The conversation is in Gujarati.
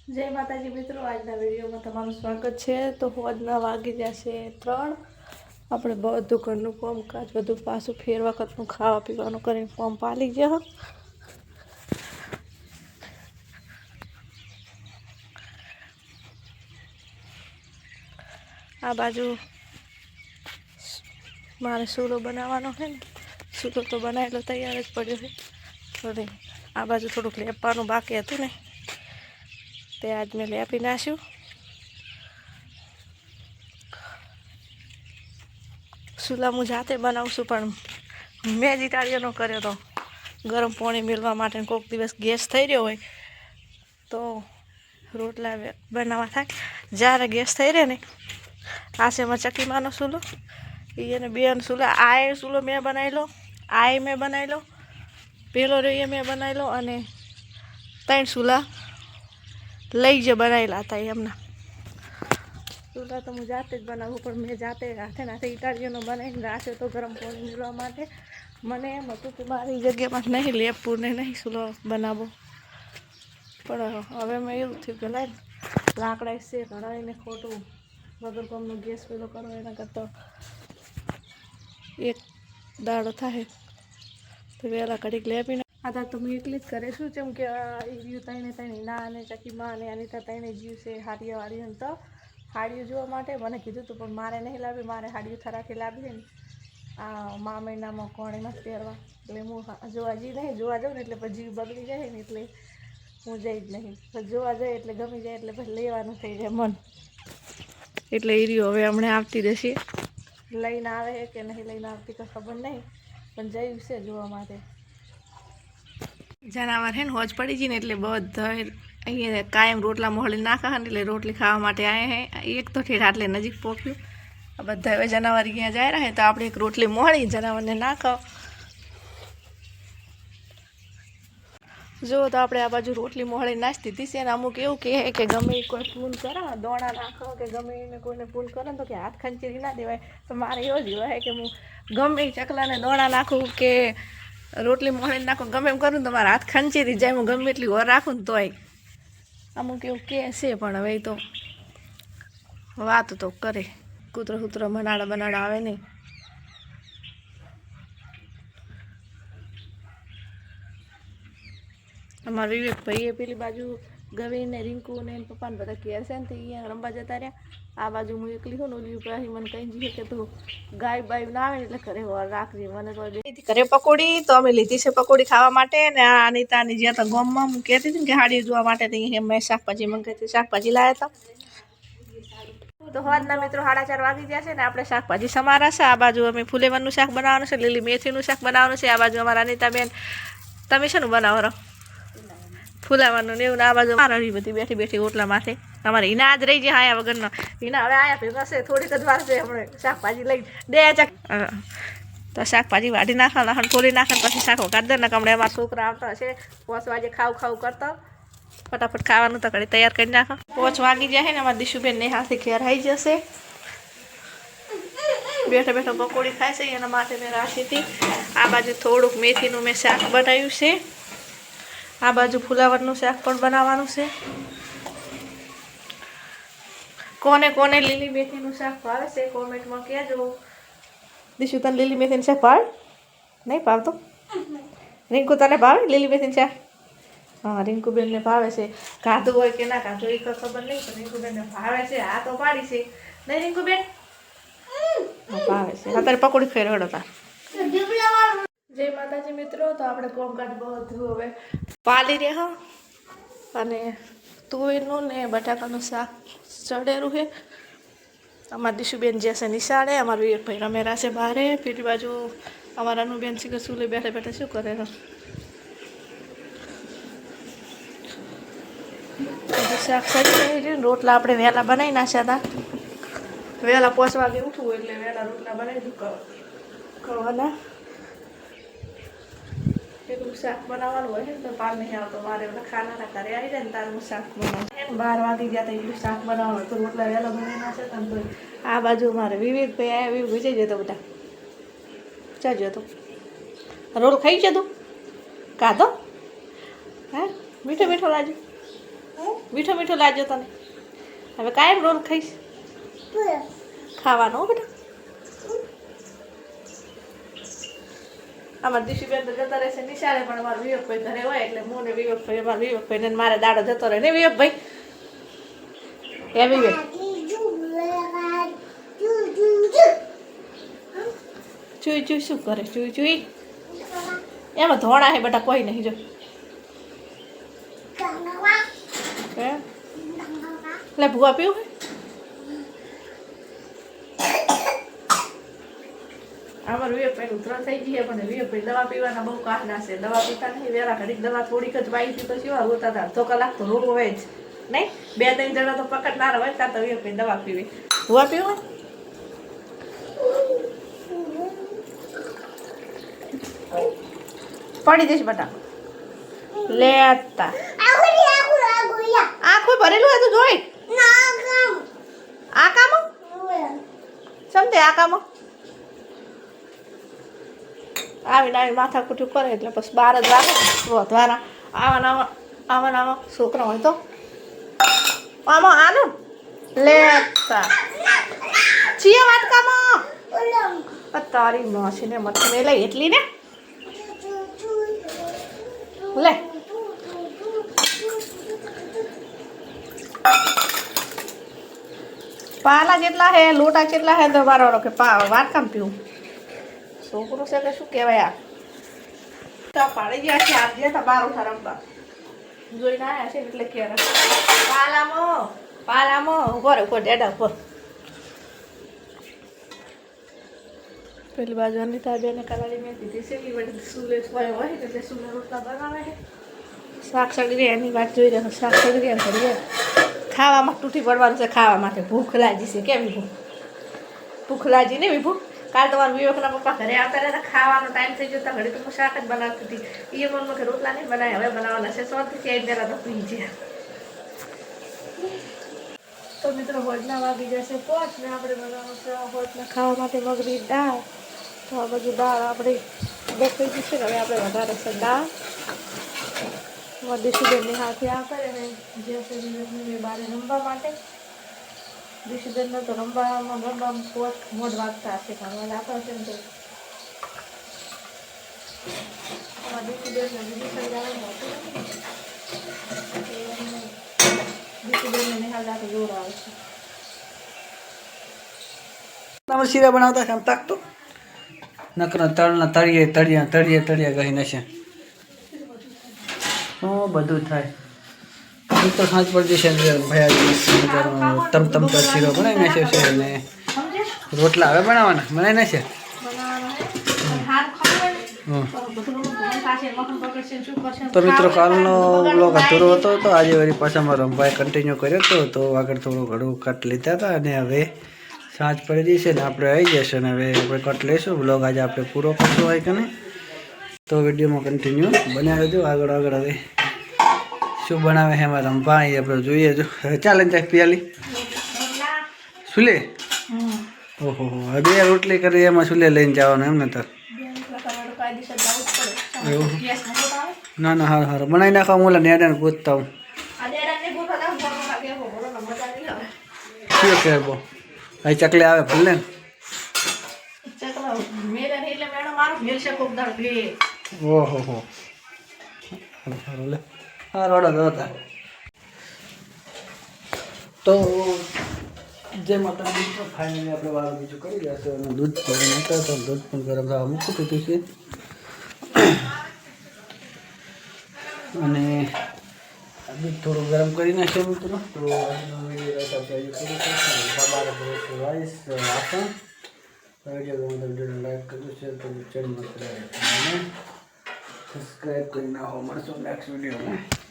જય માતાજી મિત્રો, આજના વિડીયોમાં તમારું સ્વાગત છે। તો આજના વાગી જશે 3। આપણે બધું ઘરનું કામકાજ બધું પાછું ફેર વખતનું ખાવા પીવાનું કરીને ફોર્મ પાલી ગયા। આ બાજુ મારે સૂલો બનાવવાનો છે ને, સૂલો તો બનાવેલો તૈયાર જ પડ્યો છે। થોડી આ બાજુ થોડુંક લેપવાનું બાકી હતું ને, તે આજ મેં લેપી નાખ્યું। સૂલા હું જાતે બનાવું છું, પણ મેં જીટાળીઓનો કર્યો તો ગરમ પાણી મેળવા માટે। કોઈક દિવસ ગેસ થઈ રહ્યો હોય તો રોટલા બનાવવા થાય। જ્યારે ગેસ થઈ રહે ને, આશેમાં ચકીમાનો સૂલો એને બેન સૂલા, આ સૂલો મેં બનાવી લો, આ મેં બનાવી લો, પેલો રહ્યો મેં બનાવી લો, અને 3 સૂલા લઈ જે બનાવેલા હતા એમના સૂલા તો હું જાતે જ બનાવું, પણ મેં જાતે હાથે ઇટાળીઓનો બનાવીને રાખ્યો તો ગરમ પાણી મેળવા માટે। મને એમ હતું કે મારી જગ્યામાં નહીં લેપવું ને નહીં સૂલો બનાવવો, પણ હવે મેં એવું થયું કે લાઈ લાકડા છે ઘણાઈને ખોટું વગર કોમનો ગેસ પેલો કરો એના કરતાં એક દાડો થાય તો વહેલા ઘડીક લેપીને આધાર તો હું એકલી જ કરે છું। જેમ કે એ જીવ તઈને ના અને ચકીમાં અને અનિતા તઈને જીવ છે હાડીઓ વાળીઓ તો હાડીઓ જોવા માટે મને કીધું હતું, પણ મારે નહીં લાવી, મારે હાડીઓ થરાથી લાવી ને આ મા મહિનામાં કોણીમાં પહેરવા, એટલે હું જોવા જઈ નહીં, જોવા જાઉં ને એટલે પછી જીવ બગડી જાય ને, એટલે હું જઈ જ નહીં। પણ જોવા જાય એટલે ગમી જાય એટલે પછી લેવાનું થઈ જાય મન, એટલે એ રહ્યું હવે હમણાં આવતી રહેશે। લઈને આવે કે નહીં લઈને આવતી કંઈ ખબર નહીં, પણ જયું છે જોવા માટે। જનાવર હે ને હોજ પડી ગઈ ને એટલે બધા અહીંયા કાયમ રોટલા મોહળી નાખા ને, એટલે રોટલી ખાવા માટે આયા હે। એક તો ઠેઠ આટલે નજીક પોક્યું, આ બધા હવે જનાવર અહીંયા જાય રહ્યા તો આપણે એક રોટલી મોહળી જનાવરને નાખો। જો તો આપણે આ બાજુ રોટલી મોહળી નાખી દીધી છે, અને અમુક એવું કહે કે ગમે કોઈ ફૂલ કરે દોણા નાખો કે ગમે એને કોઈને ફૂલ કરે તો કે હાથ ખંચેરી ના દેવાય, તો મારે એવો જ હોય કે હું ગમે ચકલાને દોણા નાખું કે રોટલી મોહળી નાખો ગમે એમ કરું તો મારા હાથ ખંચેરી જાય, હું ગમે એટલી ઓર રાખું ને તોય। અમુક એવું કહે છે, પણ હવે તો વાત તો કરે, કૂતરો કૂતરો બનાડા આવે નહીં। અમારા વિવેક ભાઈએ પેલી બાજુ ગવીને રિંકુ ને પપ્પાને બધા ઘેર છે ને, અહીંયા રમવા જતા રહ્યા। આ બાજુ હું એકલી હું ને ઓલી પછી મને કહી જઈએ કે તું ગાય બાય ના આવે એટલે ઘરે રાખજે। મને તો ઘરે પકોડી તો અમે લીધી છે પકોડી ખાવા માટે, ને આ અનિતાની જ્યાં તો ગામમાં હું કહેતી હતી ને કે હાડી જોવા માટે મેં શાકભાજી મંગાવી, શાકભાજી લાવ્યા હતા। તો હોજના મિત્રો 4:30 વાગી ગયા છે ને, આપણે શાકભાજી સમારા છે। આ બાજુ અમે ફુલેવરનું શાક બનાવવાનું છે, લીલી મેથીનું શાક બનાવવાનું છે। આ બાજુ અમારા અનિતાબેન તમે શું બનાવો રહો ફુલાવાનું ને એવું, આ બાજુ મારી બધી બેઠી બેઠી ઓટલા માથે અમારે હિના આજ રહી જાય આયા વગરનો, હિના હવે આયા ભેગા છે થોડીક જ વાર છે, હમણાં શાકભાજી લઈ દે તો શાકભાજી વાઢી નાખવા ફોલી નાખે પછી શાકો કાઢી દે ને, હમણાં અમારા છોકરા આવતા હશે 5 વાગે ખાવું કરતા ફટાફટ ખાવાનું તો ઘડી તૈયાર કરી નાખો। 5 વાગી જાય ને, અમારા દિશુબેન ને હાથે ઘેર આવી જશે, બેઠા બેઠા પકોડી ખાય છે એના માટે મેં રાખી હતી। આ બાજુ થોડુંક મેથીનું મેં શાક બનાવ્યું છે, આ બાજુ ફુલાવરનું શાક પણ બનાવવાનું છે। કોને કોને લીલી મેથીનું શાક ભાવે છે કોમેન્ટમાં કહેજો। દિશુ તને લીલી મેથીનું શાક ભાવે? નહીં ભાવતો? રિંકુ તને ભાવે લીલી મેથીનું શાક? હા, રિંકુબેનને ભાવે છે, ખાધું હોય કે ના ખાધું એ ખબર નહીં, પણ રિંકુબેનને ભાવે છે, આ તો પાડી છે નહીં રિંકુબેન? ભાવે છે। અત્યારે પકોડી ખાઈ રહ્યો હતા। જય માતાજી મિત્રો, તો આપણે કોમકાજ બધું હવે પાલી રહ્યા અને તુવેરનું ને બટાકાનું શાક ચડેલું છે। અમારા દિશુબેન જે છે નિશાળે, અમારા વિવેકભાઈ રમેરા છે બહારે, પેલી બાજુ અમારા અનુબેન છે કે ચૂલે બેઠા બેઠા શું કરે શાક ચડી રોટલા આપણે વહેલા બનાવી નાખ્યા હતા, વહેલા 5 વાગે ઉઠવું એટલે વહેલા રોટલા બનાવી દઉં ખાવાના। એટલું શાક બનાવવાનું હોય ને તો પાર નહીં આવતો, મારે ઓલા ખાનાના ઘરે આવી જાય ને તારે હું શાક બનાવું। 12 વાગી ગયા તો એટલું શાક બનાવવાનું તો રોટલા વહેલા બનાવી નાખે ને તો આ બાજુ મારે વિવેકભાઈ આવ્યા, વિવેક જઈ જતો બધા ચાલ જતો રોલ ખાઈ જતું કાધો હે મીઠો મીઠો લાગ્યો। મીઠો મીઠો લાગ્યો તને હવે કાયમ રોલ ખાઈશ ખાવાનો હો બેટા અમારા દિશુબેન તો જતા રહેશે નિશાળે પણ અમારા વિવેકભાઈ ઘરે હોય એટલે હું ને વિવેકભાઈ અમારા વિવેકભાઈ ને મારે દાડો જતો રહે ને વિવેકભાઈ હે વિવેક ચુઈ ચુઈ શું કરે ચુઈ ચુઈ એમાં ધોણા હે બેટા કોઈ નહીં જો હે લે ભૂવા પીવું અમારે વિવેકભાઈ ઉતરણ થઈ ગઈ પણ વિવેકભાઈ દવા પીવાના બહુ કાઢના છે દવા પીતા નહીં વેલા ઘડીક દવા થોડીક જ પાઈ હતી તો શું હોતા હતા અડધો કલાક તો રોગ હોય જ નહીં 2-3 જણા તો પકડનાર હોય ત્યાં તો વિવેકભાઈ દવા પીવે ભૂવા પીવું પડી જઈશ બેટા લેતા આખું ભરેલું હતું જોઈ આ કામ સમજે આ કામ આવીને આવી માથા કૂટ્યું કરે એટલે પછી 12 જ વાગે વધવાના આવા છોકરા હોય તો આમાં આનું લેતા ચિયા વાટકામાં તારી માસીને મત મેલે એટલી ને લે પાલા જેટલા હે લોટા જેટલા હે તો મારો કે વાટકામ પીવું છોકરું છે કે શું કહેવાય આ પાડી ગયા છે આજે તો બાર ઉઠા રમવા જોઈને આવ્યા છે એટલે કે પાલામો ઉપર ડેડા ઉપર પેલી બાજુ અનિતા બેને કલાડી મેં દીધી છે કે સુલે હોય એટલે સુલે રોટલા બનાવે છે શાક સગડી એની વાત જોઈ રહ્યો શાક સગડી એમ કરી ખાવામાં તૂટી પડવાનું છે ખાવા માટે ભૂખ લાગી છે કેવી ભૂખ લાગી ને ભૂખ કાલ તમારા વિવેકના પપ્પા ઘરે આવતા રહ્યા ખાવાનો ટાઈમ થઈ ગયો ઘડી તો હું શાક જ બનાવતી હતી એ મનમાં કે રોટલા નહીં બનાવ્યા હવે બનાવવાના છે સોનથી આવી પહેલાં તો પી ગયા તો મિત્રો હોજના વાગી જશે 5 ને આપણે બનાવવાનું છે હોજના ખાવા માટે મગની દાળ તો આ બધું દાળ આપણે બફાઈ જશે હવે આપણે વધારે છે દાળ દિશુબેનની હાથે આ કરે ને જે છે વિવેકની બહાર રમવા માટે દિશુબેનનો તો રમવામાં મોઢ વાગતા હશે ભણવા જતા હશે ને તો દિશુબેનને વિડીશન જવાનું હતું દિશુબેનને નિહાલ દાખલ જોર આવે છે તમારે શીરા બનાવતા કામ તાકતો નકર તળના તળિયા ગઈ નશે બધું થાય તો સાંજ પડી જશે ભયા તમ શીરો બનાવી નાખે છે અને રોટલા હવે બનાવવાના બનાવી નાખે તો મિત્રો કાલનો બ્લોગ અધૂરો હતો તો આજે વળી પાછા મારો રમભાઈ કન્ટિન્યુ કર્યો હતો તો આગળ થોડું ઘણું કટ લીધા હતા અને હવે સાંજ પડી જશે ને આપણે આવી જશે ને હવે આપણે કટ લઈશું બ્લોગ આજે આપણે પૂરો કરશું હોય કે નહીં તો વિડીયોમાં કન્ટિન્યુ બન્યા રહેજો આગળ હવે શું બનાવે છે એમાં રમવા એ આપણે જોઈએ જો હવે ચાલે ને ચાક પિયાલી સુલે ઓહો હવે 2 રોટલી કરી એમાં સુલે લઈને જવાનું એમ ને તાર એવું ના હારું બનાવી નાખવા હું નેડાને પૂછતા હું શું કહેવો અહીં ચકલી આવે ભલે ને ઓહો સારું લે હા રોડા હતા તો જે માતા મિત્રો ફાઇનલી આપણે વાળ બીજું કરી ગયા છે અને દૂધ ગરમ હતા તો દૂધ પણ ગરમ થવા મૂકી દીધું છે અને દૂધ થોડું ગરમ કરી નાખ્યું મિત્રો તો આજનો વિડીયો લાઈક કરજો શેર કરજો ચેનલ સબસ્ક્રાઈબ કરી નાખો મળશું નેક્સ્ટ વિડીયોમાં